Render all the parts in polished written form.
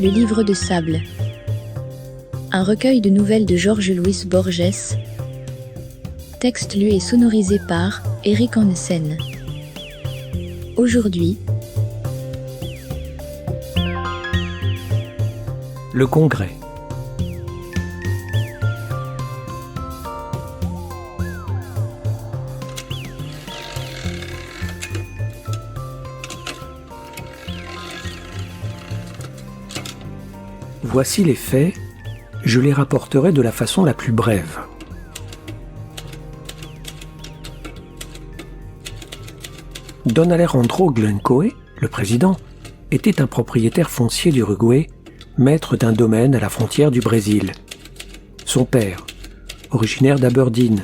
Le livre de sable. Un recueil de nouvelles de Jorge Luis Borges. Texte lu et sonorisé par Eric Hansen. Aujourd'hui, le Congrès. Voici les faits, je les rapporterai de la façon la plus brève. Don Alejandro Glencoe, le président, était un propriétaire foncier d'Uruguay, maître d'un domaine à la frontière du Brésil. Son père, originaire d'Aberdeen,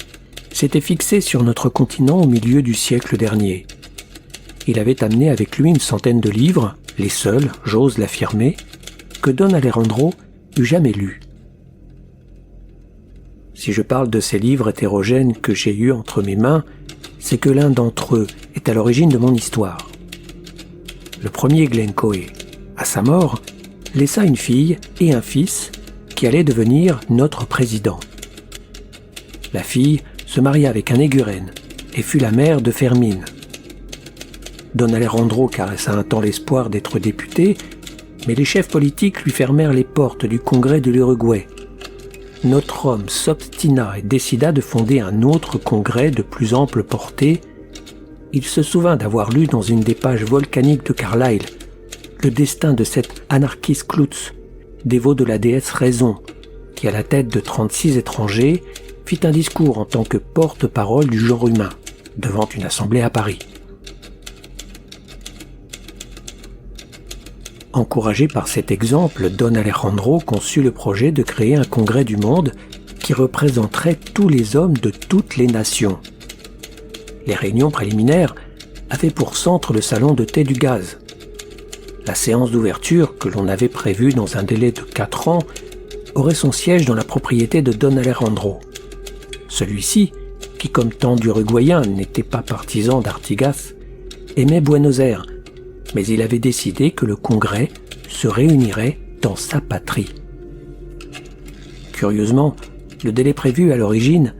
s'était fixé sur notre continent au milieu du siècle dernier. Il avait amené avec lui une centaine de livres, les seuls, j'ose l'affirmer, que Don Alejandro eût jamais lus. Si je parle de ces livres hétérogènes que j'ai eus entre mes mains, c'est que l'un d'entre eux est à l'origine de mon histoire. Le premier Glencoe, à sa mort, laissa une fille et un fils qui allaient devenir notre président. La fille se maria avec un Eguren et fut la mère de Fermín. Don Alejandro caressa un temps l'espoir d'être député, mais les chefs politiques lui fermèrent les portes du Congrès de l'Uruguay. Notre homme s'obstina et décida de fonder un autre congrès de plus ample portée. Il se souvint d'avoir lu dans une des pages volcaniques de Carlyle le destin de cet Anarchis Cloots, dévot de la déesse Raison, qui à la tête de 36 étrangers fit un discours en tant que porte-parole du genre humain devant une assemblée à Paris. Encouragé par cet exemple, Don Alejandro conçut le projet de créer un congrès du monde qui représenterait tous les hommes de toutes les nations. Les réunions préliminaires avaient pour centre le salon de thé du Gaz. La séance d'ouverture, que l'on avait prévue dans un délai de 4 ans, aurait son siège dans la propriété de Don Alejandro. Celui-ci, qui comme tant d'Uruguayens n'était pas partisan d'Artigas, aimait Buenos Aires, mais il avait décidé que le congrès se réunirait dans sa patrie. Curieusement, le délai prévu à l'origine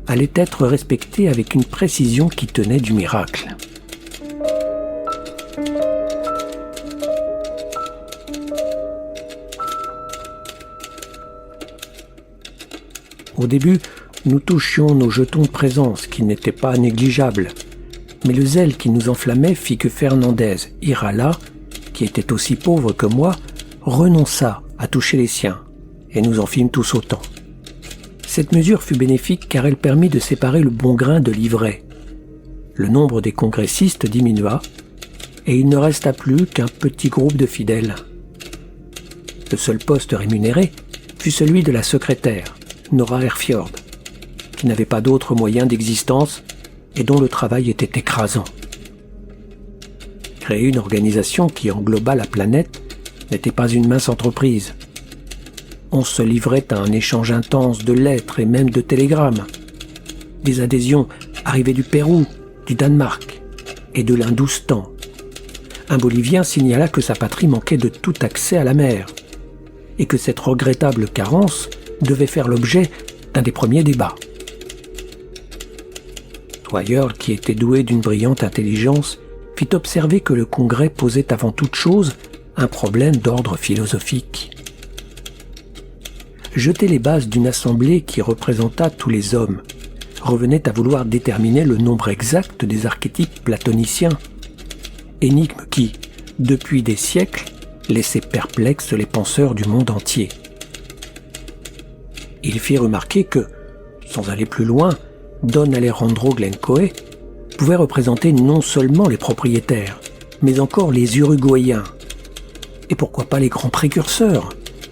allait être respecté avec une précision qui tenait du miracle. Au début, nous touchions nos jetons de présence qui n'étaient pas négligeables. Mais le zèle qui nous enflammait fit que Fernandez Irala, qui était aussi pauvre que moi, renonça à toucher les siens, et nous en fîmes tous autant. Cette mesure fut bénéfique car elle permit de séparer le bon grain de l'ivraie. Le nombre des congressistes diminua, et il ne resta plus qu'un petit groupe de fidèles. Le seul poste rémunéré fut celui de la secrétaire, Nora Erfjord, qui n'avait pas d'autre moyen d'existence et dont le travail était écrasant. Créer une organisation qui engloba la planète n'était pas une mince entreprise. On se livrait à un échange intense de lettres et même de télégrammes. Des adhésions arrivaient du Pérou, du Danemark et de l'Hindoustan. Un Bolivien signala que sa patrie manquait de tout accès à la mer et que cette regrettable carence devait faire l'objet d'un des premiers débats. Dwyer, qui était doué d'une brillante intelligence, fit observer que le Congrès posait avant toute chose un problème d'ordre philosophique. Jeter les bases d'une assemblée qui représenta tous les hommes revenait à vouloir déterminer le nombre exact des archétypes platoniciens, énigme qui, depuis des siècles, laissait perplexes les penseurs du monde entier. Il fit remarquer que, sans aller plus loin, Don Alejandro Glencoe pouvait représenter non seulement les propriétaires, mais encore les Uruguayens. Et pourquoi pas les grands précurseurs,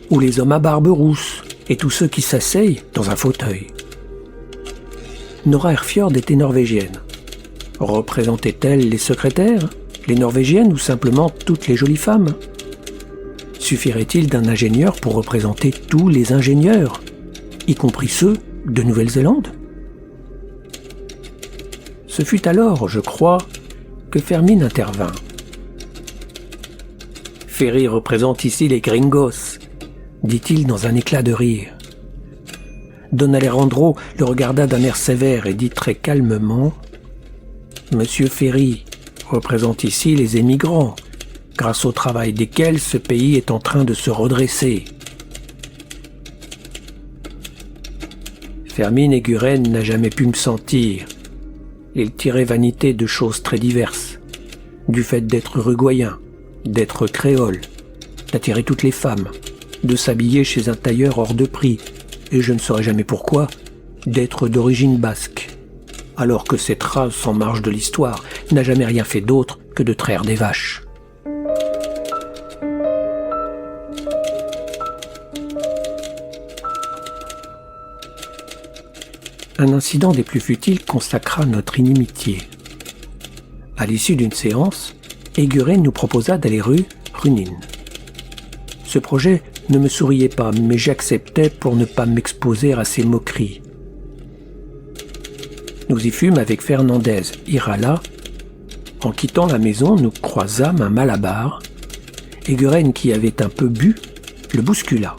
ou les hommes à barbe rousse, et tous ceux qui s'asseyent dans un fauteuil. Nora Erfjord était norvégienne. Représentait-elle les secrétaires, les norvégiennes ou simplement toutes les jolies femmes? Suffirait-il d'un ingénieur pour représenter tous les ingénieurs, y compris ceux de Nouvelle-Zélande? Ce fut alors, je crois, que Fermín intervint. Ferry représente ici les gringos, dit-il dans un éclat de rire. Don Alejandro le regarda d'un air sévère et dit très calmement « Monsieur Ferry représente ici les émigrants, grâce au travail desquels ce pays est en train de se redresser. » Fermín Eguren n'a jamais pu me sentir. Il tirait vanité de choses très diverses, du fait d'être uruguayen, d'être créole, d'attirer toutes les femmes, de s'habiller chez un tailleur hors de prix, et je ne saurais jamais pourquoi, d'être d'origine basque, alors que cette race en marge de l'histoire n'a jamais rien fait d'autre que de traire des vaches. Un incident des plus futiles consacra notre inimitié. À l'issue d'une séance, Eguren nous proposa d'aller rue Runin. Ce projet ne me souriait pas, mais j'acceptais pour ne pas m'exposer à ses moqueries. Nous y fûmes avec Fernandez Irala. En quittant la maison, nous croisâmes un Malabar. Eguren, qui avait un peu bu, le bouscula.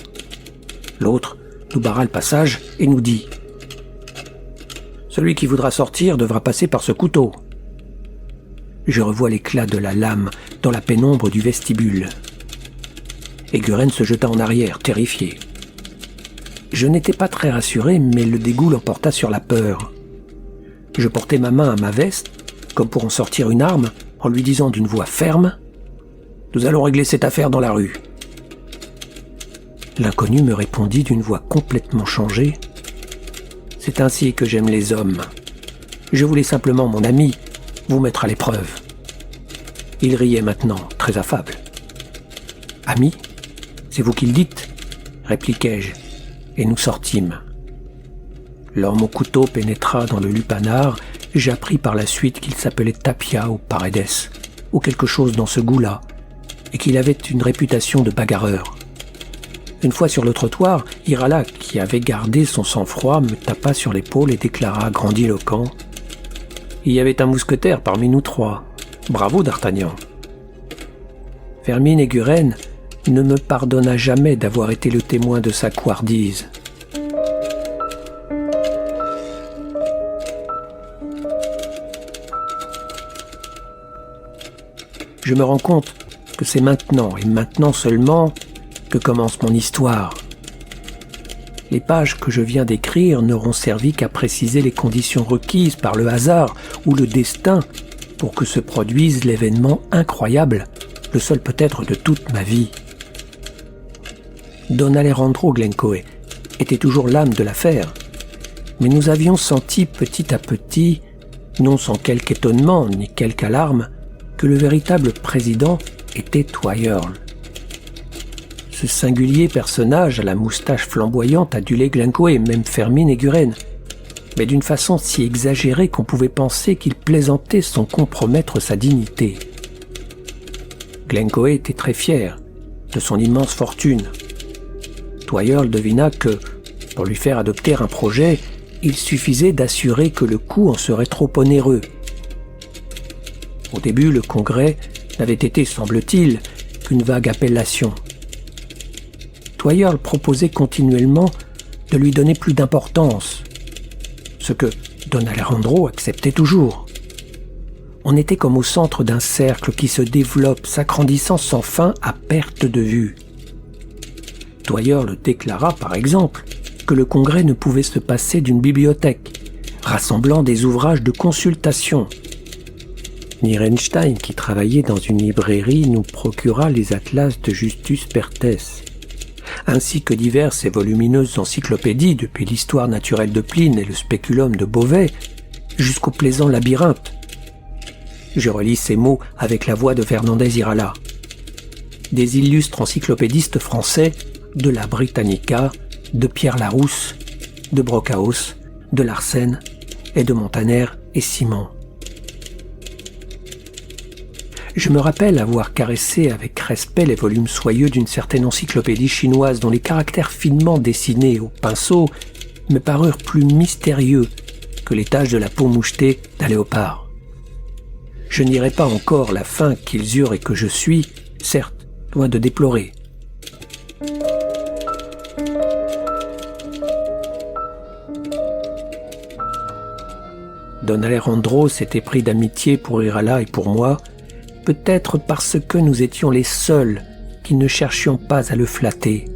L'autre nous barra le passage et nous dit « Celui qui voudra sortir devra passer par ce couteau. » Je revois l'éclat de la lame dans la pénombre du vestibule. Eguren se jeta en arrière, terrifié. Je n'étais pas très rassuré, mais le dégoût l'emporta sur la peur. Je portai ma main à ma veste, comme pour en sortir une arme, en lui disant d'une voix ferme « Nous allons régler cette affaire dans la rue. » L'inconnu me répondit d'une voix complètement changée « C'est ainsi que j'aime les hommes. Je voulais simplement, mon ami, vous mettre à l'épreuve. » Il riait maintenant, très affable. « Ami, c'est vous qui le dites ?» répliquai-je, et nous sortîmes. Lors mon couteau pénétra dans le lupanar, j'appris par la suite qu'il s'appelait Tapia ou Paredes, ou quelque chose dans ce goût-là, et qu'il avait une réputation de bagarreur. Une fois sur le trottoir, Irala, qui avait gardé son sang-froid, me tapa sur l'épaule et déclara grandiloquent « Il y avait un mousquetaire parmi nous trois. Bravo, D'Artagnan !» Fermín Eguren ne me pardonna jamais d'avoir été le témoin de sa couardise. Je me rends compte que c'est maintenant, et maintenant seulement, que commence mon histoire. Les pages que je viens d'écrire n'auront servi qu'à préciser les conditions requises par le hasard ou le destin pour que se produise l'événement incroyable, le seul peut-être de toute ma vie. Don Alejandro Glencoe était toujours l'âme de l'affaire, mais nous avions senti petit à petit, non sans quelque étonnement ni quelque alarme, que le véritable président était Twyerl. Ce singulier personnage à la moustache flamboyante adulait Glencoe et même Fermín Eguren, mais d'une façon si exagérée qu'on pouvait penser qu'il plaisantait sans compromettre sa dignité. Glencoe était très fier de son immense fortune. Twyerl devina que, pour lui faire adopter un projet, il suffisait d'assurer que le coût en serait trop onéreux. Au début, le Congrès n'avait été, semble-t-il, qu'une vague appellation. Twyerl proposait continuellement de lui donner plus d'importance, ce que Don Alejandro acceptait toujours. On était comme au centre d'un cercle qui se développe, s'agrandissant sans fin à perte de vue. Twyerl déclara, par exemple, que le Congrès ne pouvait se passer d'une bibliothèque, rassemblant des ouvrages de consultation. Nierenstein, qui travaillait dans une librairie, nous procura les atlas de Justus Perthes, ainsi que diverses et volumineuses encyclopédies depuis l'histoire naturelle de Pline et le spéculum de Beauvais, jusqu'au plaisant labyrinthe. Je relis ces mots avec la voix de Fernandez Irala. Des illustres encyclopédistes français, de la Britannica, de Pierre Larousse, de Brockhaus, de Larsen et de Montaner et Simon. Je me rappelle avoir caressé avec respect les volumes soyeux d'une certaine encyclopédie chinoise dont les caractères finement dessinés au pinceau me parurent plus mystérieux que les taches de la peau mouchetée d'un léopard. Je n'irai pas encore la fin qu'ils eurent et que je suis, certes, loin de déplorer. Don Alejandro s'était pris d'amitié pour Irala et pour moi, peut-être parce que nous étions les seuls qui ne cherchions pas à le flatter.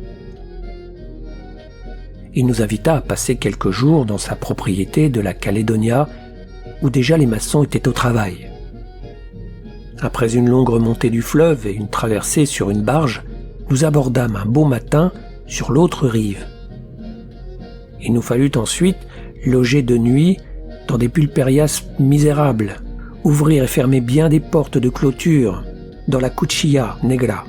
Il nous invita à passer quelques jours dans sa propriété de la Calédonia, où déjà les maçons étaient au travail. Après une longue remontée du fleuve et une traversée sur une barge, nous abordâmes un beau matin sur l'autre rive. Il nous fallut ensuite loger de nuit dans des pulpérias misérables, ouvrir et fermer bien des portes de clôture dans la Cuchilla Negra.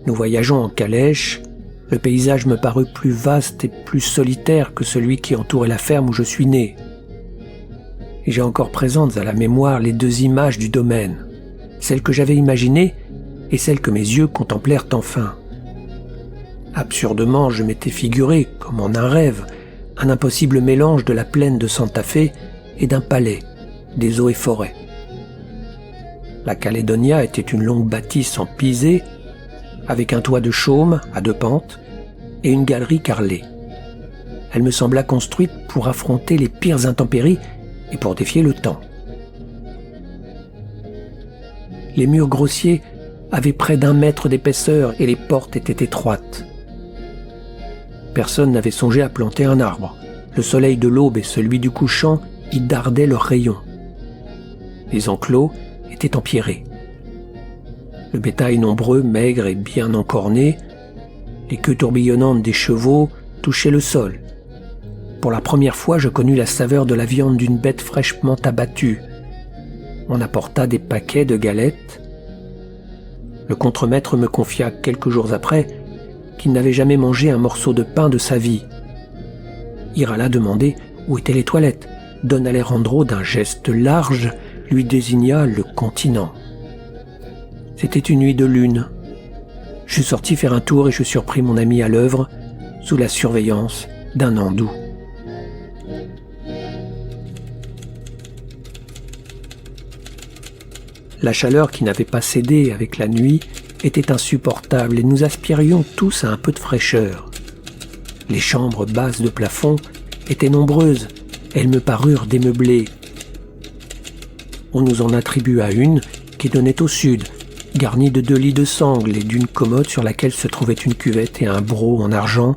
Nous voyageons en calèche. Le paysage me parut plus vaste et plus solitaire que celui qui entourait la ferme où je suis né. Et j'ai encore présentes à la mémoire les deux images du domaine, celle que j'avais imaginée et celle que mes yeux contemplèrent enfin. Absurdement, je m'étais figuré, comme en un rêve, un impossible mélange de la plaine de Santa Fe et d'un palais, des eaux et forêts. La Calédonia était une longue bâtisse en pisé, avec un toit de chaume à 2 pentes et une galerie carrelée. Elle me sembla construite pour affronter les pires intempéries et pour défier le temps. Les murs grossiers avaient près d'1 mètre d'épaisseur et les portes étaient étroites. Personne n'avait songé à planter un arbre. Le soleil de l'aube et celui du couchant y dardaient leurs rayons. Les enclos étaient empierrés. Le bétail nombreux, maigre et bien encorné, les queues tourbillonnantes des chevaux touchaient le sol. Pour la première fois, je connus la saveur de la viande d'une bête fraîchement abattue. On apporta des paquets de galettes. Le contremaître me confia quelques jours après qu'il n'avait jamais mangé un morceau de pain de sa vie. Irala demandait où étaient les toilettes. Don Alejandro, d'un geste large, lui désigna le continent. C'était une nuit de lune. Je suis sorti faire un tour et je surpris mon ami à l'œuvre, sous la surveillance d'un andou. La chaleur qui n'avait pas cédé avec la nuit était insupportable et nous aspirions tous à un peu de fraîcheur. Les chambres basses de plafond étaient nombreuses, elles me parurent démeublées. On nous en attribua une qui donnait au sud, garnie de 2 lits de sangle et d'une commode sur laquelle se trouvait une cuvette et un broc en argent.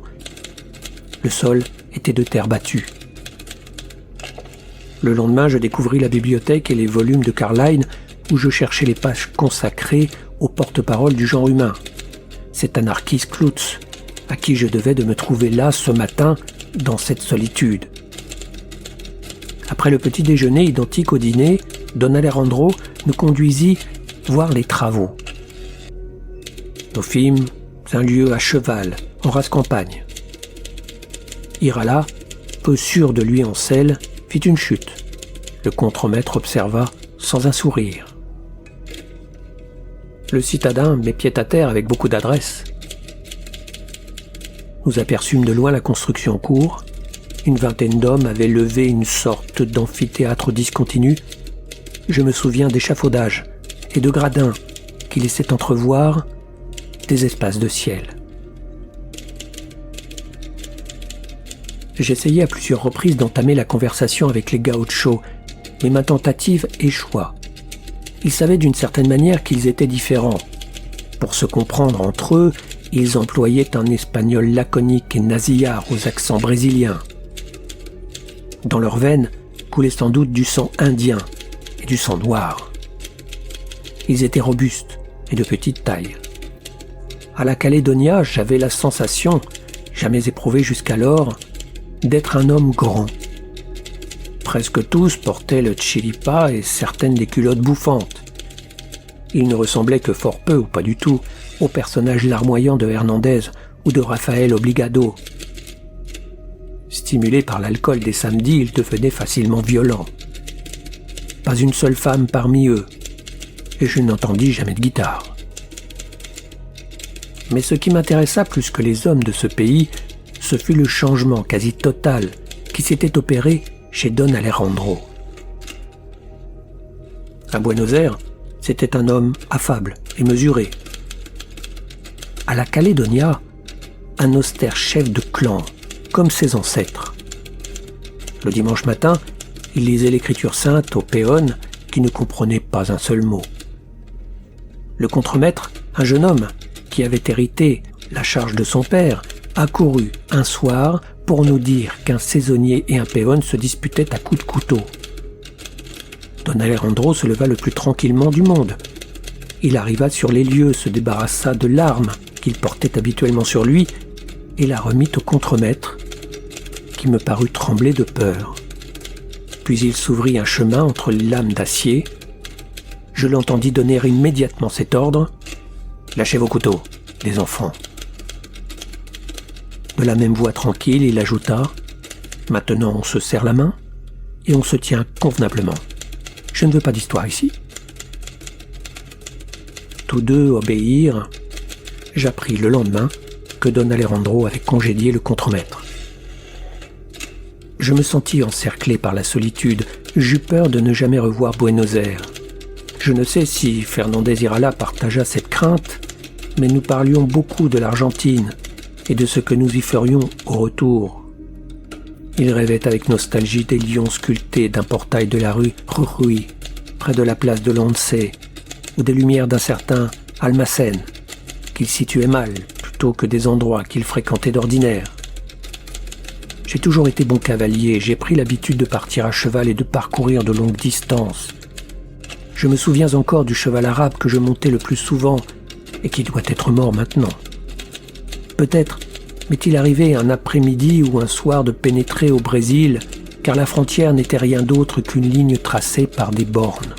Le sol était de terre battue. Le lendemain, je découvris la bibliothèque et les volumes de Carlyle où je cherchais les pages consacrées au porte-parole du genre humain. C'est Anarchis Cloutz, à qui je devais de me trouver là ce matin, dans cette solitude. Après le petit déjeuner identique au dîner, Don Alejandro nous conduisit voir les travaux. Nous fîmes un lieu à cheval, en rase campagne. Irala, peu sûr de lui en selle, fit une chute. Le contremaître observa sans un sourire. Le citadin met pied à terre avec beaucoup d'adresse. Nous aperçûmes de loin la construction en cours. Une vingtaine d'hommes avaient levé une sorte d'amphithéâtre discontinu. Je me souviens d'échafaudages et de gradins qui laissaient entrevoir des espaces de ciel. J'essayai à plusieurs reprises d'entamer la conversation avec les gauchos, mais ma tentative échoua. Ils savaient d'une certaine manière qu'ils étaient différents. Pour se comprendre entre eux, ils employaient un espagnol laconique et nasillard aux accents brésiliens. Dans leurs veines coulait sans doute du sang indien et du sang noir. Ils étaient robustes et de petite taille. À la Calédonia, j'avais la sensation, jamais éprouvée jusqu'alors, d'être un homme grand. Presque tous portaient le chiripa et certaines des culottes bouffantes. Ils ne ressemblaient que fort peu, ou pas du tout, aux personnages larmoyants de Hernandez ou de Rafael Obligado. Stimulés par l'alcool des samedis, ils devenaient facilement violents. Pas une seule femme parmi eux, et je n'entendis jamais de guitare. Mais ce qui m'intéressa plus que les hommes de ce pays, ce fut le changement quasi total qui s'était opéré chez Don Alejandro. À Buenos Aires, C'était un homme affable et mesuré. À la Calédonia, un austère chef de clan, comme ses ancêtres. Le dimanche matin, il lisait l'écriture sainte aux péons qui ne comprenaient pas un seul mot. Le contremaître, un jeune homme qui avait hérité la charge de son père, accourut un soir pour nous dire qu'un saisonnier et un péon se disputaient à coups de couteau. Don Alejandro se leva le plus tranquillement du monde. Il arriva sur les lieux, se débarrassa de l'arme qu'il portait habituellement sur lui et la remit au contremaître, qui me parut trembler de peur. Puis il s'ouvrit un chemin entre les lames d'acier. Je l'entendis donner immédiatement cet ordre : « Lâchez vos couteaux, les enfants. » De la même voix tranquille, il ajouta : « Maintenant on se serre la main et on se tient convenablement. Je ne veux pas d'histoire ici. » Tous deux obéirent. J'appris le lendemain que Don Alejandro avait congédié le contremaître. Je me sentis encerclé par la solitude. J'eus peur de ne jamais revoir Buenos Aires. Je ne sais si Fernandez Irala partagea cette crainte, mais nous parlions beaucoup de l'Argentine et de ce que nous y ferions au retour. Il rêvait avec nostalgie des lions sculptés d'un portail de la rue Jujuy, près de la place de l'Once, ou des lumières d'un certain Almacén, qu'il situait mal, plutôt que des endroits qu'il fréquentait d'ordinaire. J'ai toujours été bon cavalier, j'ai pris l'habitude de partir à cheval et de parcourir de longues distances. Je me souviens encore du cheval arabe que je montais le plus souvent et qui doit être mort maintenant. Peut-être m'est-il arrivé un après-midi ou un soir de pénétrer au Brésil, car la frontière n'était rien d'autre qu'une ligne tracée par des bornes.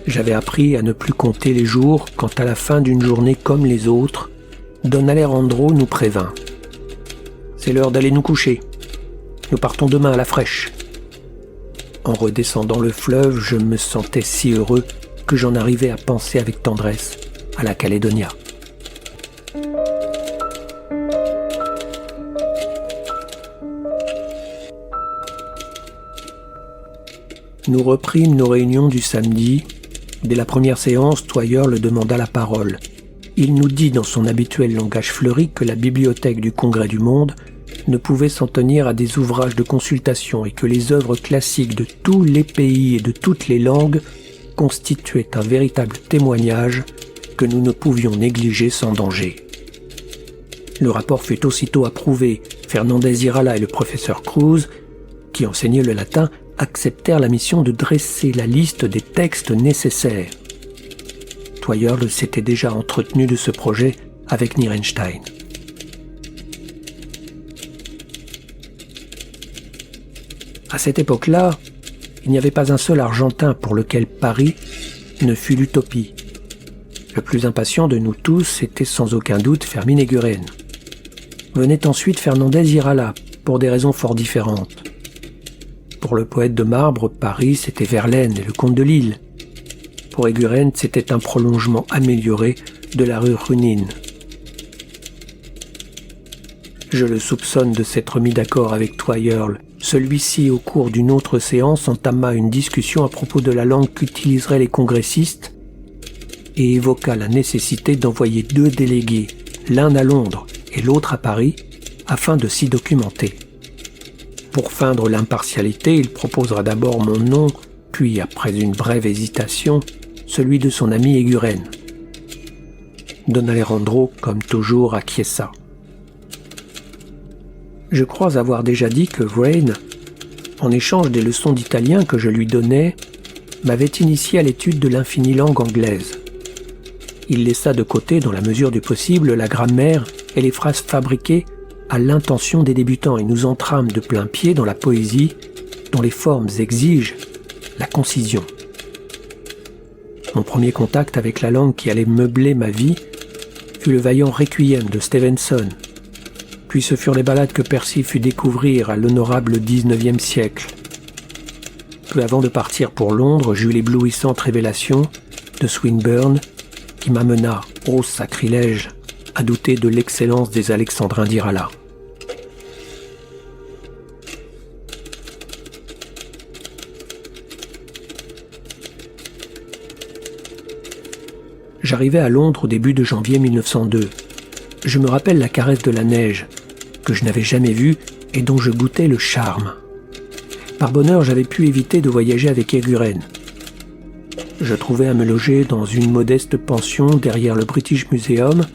J'avais appris à ne plus compter les jours quand à la fin d'une journée comme les autres, Don Alejandro nous prévint. « C'est l'heure d'aller nous coucher. Nous partons demain à la fraîche. » En redescendant le fleuve, je me sentais si heureux que j'en arrivais à penser avec tendresse à la Calédonia. Nous reprîmes nos réunions du samedi. Dès la première séance, Toyeurle demanda la parole. Il nous dit dans son habituel langage fleuri que la bibliothèque du Congrès du Monde ne pouvait s'en tenir à des ouvrages de consultation et que les œuvres classiques de tous les pays et de toutes les langues constituaient un véritable témoignage que nous ne pouvions négliger sans danger. Le rapport fut aussitôt approuvé. Fernandez Irala et le professeur Cruz, qui enseignait le latin, acceptèrent la mission de dresser la liste des textes nécessaires. Toyeurle s'était déjà entretenu de ce projet avec Nierenstein. À cette époque-là, il n'y avait pas un seul Argentin pour lequel Paris ne fût l'utopie. Le plus impatient de nous tous était sans aucun doute Fermín Eguren. Venait ensuite Fernandez Irala, pour des raisons fort différentes. Pour le poète de marbre, Paris, c'était Verlaine et le comte de Lille. Pour Eguren, c'était un prolongement amélioré de la rue Runine. Je le soupçonne de s'être mis d'accord avec Toyeurle. Celui-ci, au cours d'une autre séance, entama une discussion à propos de la langue qu'utiliseraient les congressistes et évoqua la nécessité d'envoyer 2 délégués, l'un à Londres et l'autre à Paris, afin de s'y documenter. Pour feindre l'impartialité, il proposera d'abord mon nom, puis, après une brève hésitation, celui de son ami Eguren. Don Alejandro, comme toujours, acquiesça. Je crois avoir déjà dit que Vrain, en échange des leçons d'italien que je lui donnais, m'avait initié à l'étude de l'infinie langue anglaise. Il laissa de côté, dans la mesure du possible, la grammaire et les phrases fabriquées à l'intention des débutants et nous entrâmes de plein pied dans la poésie dont les formes exigent la concision. Mon premier contact avec la langue qui allait meubler ma vie fut le vaillant Requiem de Stevenson. Puis ce furent les ballades que Percy fut découvrir à l'honorable XIXe siècle. Peu avant de partir pour Londres, j'eus l'éblouissante révélation de Swinburne qui m'amena, ô sacrilège, à douter de l'excellence des alexandrins d'Irala. J'arrivais à Londres au début de janvier 1902. Je me rappelle la caresse de la neige, que je n'avais jamais vue et dont je goûtais le charme. Par bonheur, j'avais pu éviter de voyager avec Eguren. Je trouvais à me loger dans une modeste pension derrière le British Museum,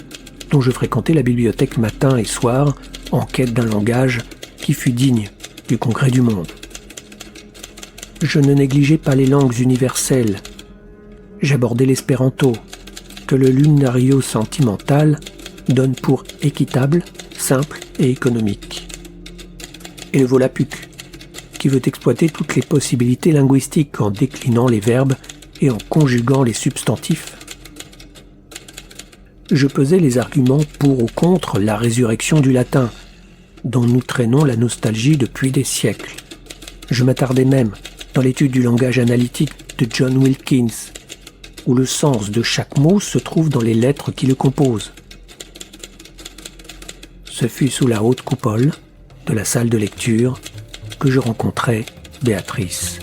dont je fréquentais la bibliothèque matin et soir en quête d'un langage qui fût digne du congrès du monde. Je ne négligeais pas les langues universelles. J'abordais l'espéranto, que le lunario sentimental donne pour équitable, simple et économique. Et le volapük, qui veut exploiter toutes les possibilités linguistiques en déclinant les verbes et en conjuguant les substantifs. Je pesais les arguments pour ou contre la résurrection du latin, dont nous traînons la nostalgie depuis des siècles. Je m'attardais même dans l'étude du langage analytique de John Wilkins, où le sens de chaque mot se trouve dans les lettres qui le composent. Ce fut sous la haute coupole de la salle de lecture que je rencontrai Béatrice.